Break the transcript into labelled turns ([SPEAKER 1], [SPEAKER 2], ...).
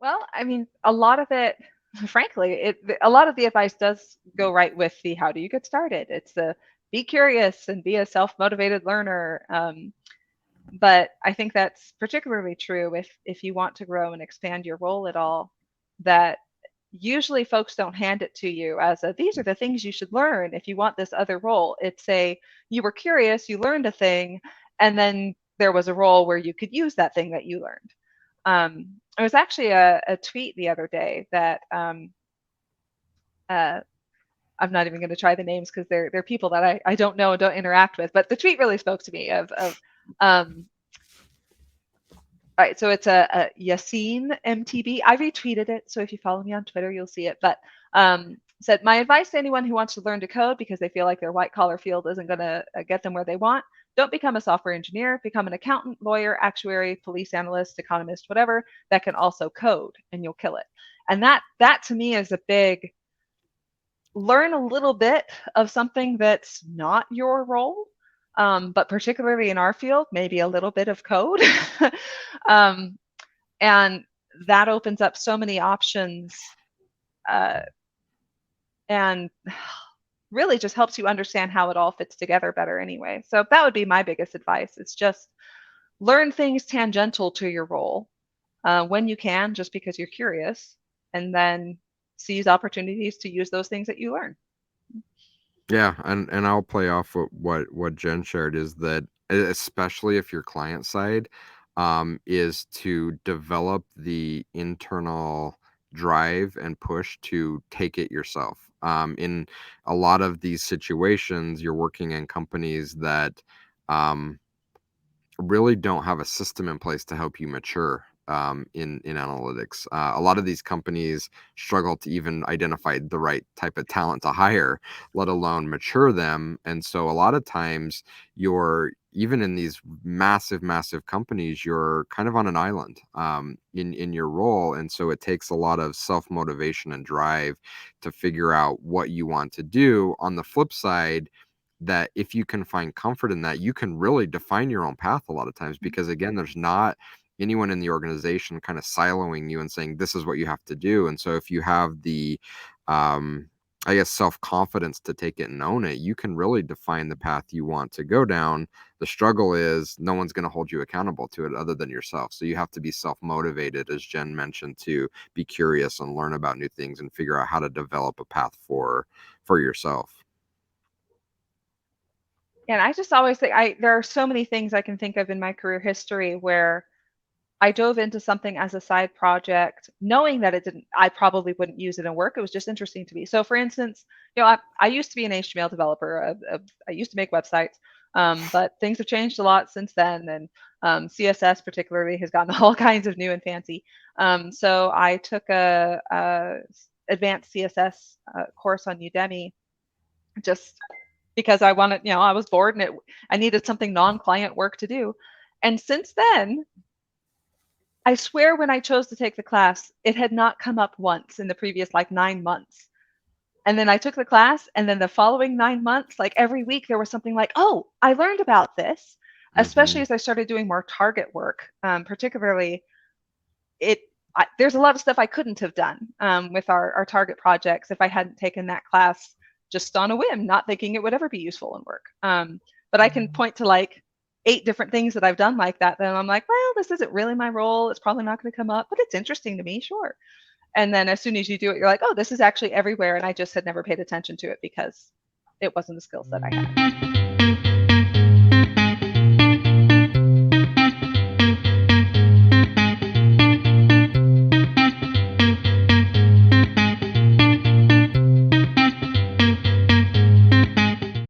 [SPEAKER 1] Well, I mean, a lot of it, frankly, a lot of the advice does go right with the how do you get started. It's the be curious and be a self-motivated learner. But I think that's particularly true if you want to grow and expand your role at all, that usually folks don't hand it to you as a these are the things you should learn if you want this other role. It's a you were curious, you learned a thing, and then there was a role where you could use that thing that you learned. It was actually a tweet the other day that uh, I'm not even going to try the names because they're people that I don't know and don't interact with, but the tweet really spoke to me of um, all right, so it's a Yassine MTB. I retweeted it, so if you follow me on Twitter, you'll see it. But said, my advice to anyone who wants to learn to code because they feel like their white collar field isn't going to get them where they want, don't become a software engineer. Become an accountant, lawyer, actuary, police analyst, economist, whatever that can also code, and you'll kill it. And that to me is a big learn a little bit of something that's not your role, but particularly in our field, maybe a little bit of code. um, and that opens up so many options uh, and really just helps you understand how it all fits together better anyway. So that would be my biggest advice. It's just learn things tangential to your role when you can, just because you're curious, and then seize opportunities to use those things that you learn.
[SPEAKER 2] Yeah, and I'll play off what Jen shared is that especially if you're client side, is to develop the internal drive and push to take it yourself. In a lot of these situations, you're working in companies that um, really don't have a system in place to help you mature in analytics. A lot of these companies struggle to even identify the right type of talent to hire, let alone mature them. And so a lot of times you're even in these massive, massive companies, you're kind of on an island in your role. And so it takes a lot of self-motivation and drive to figure out what you want to do. On the flip side, that if you can find comfort in that, you can really define your own path a lot of times because again, there's not anyone in the organization kind of siloing you and saying this is what you have to do. And so if you have the I guess self-confidence to take it and own it, you can really define the path you want to go down. The struggle is no one's going to hold you accountable to it other than yourself. So you have to be self-motivated, as Jen mentioned, to be curious and learn about new things and figure out how to develop a path for yourself.
[SPEAKER 1] And I just always think there are so many things I can think of in my career history where I dove into something as a side project, knowing that I probably wouldn't use it in work. It was just interesting to me. So, for instance, I used to be an HTML developer. I used to make websites, but things have changed a lot since then. And CSS, particularly, has gotten all kinds of new and fancy. So, I took a advanced CSS course on Udemy just because I wanted, I was bored and I needed something non-client work to do. And since then, I swear when I chose to take the class, it had not come up once in the previous like 9 months. And then I took the class, and then the following 9 months, like every week, there was something like, oh, I learned about this, especially
[SPEAKER 2] Hmm.
[SPEAKER 1] as I started doing more target work, particularly it. There's a lot of stuff I couldn't have done with our target projects if I hadn't taken that class just on a whim, not thinking it would ever be useful in work. But I can point to like 8 different things that I've done like that. Then I'm like, well, this isn't really my role. It's probably not going to come up, but it's interesting to me, sure. And then as soon as you do it, you're like, oh, this is actually everywhere. And I just had never paid attention to it because it wasn't a skill set I had.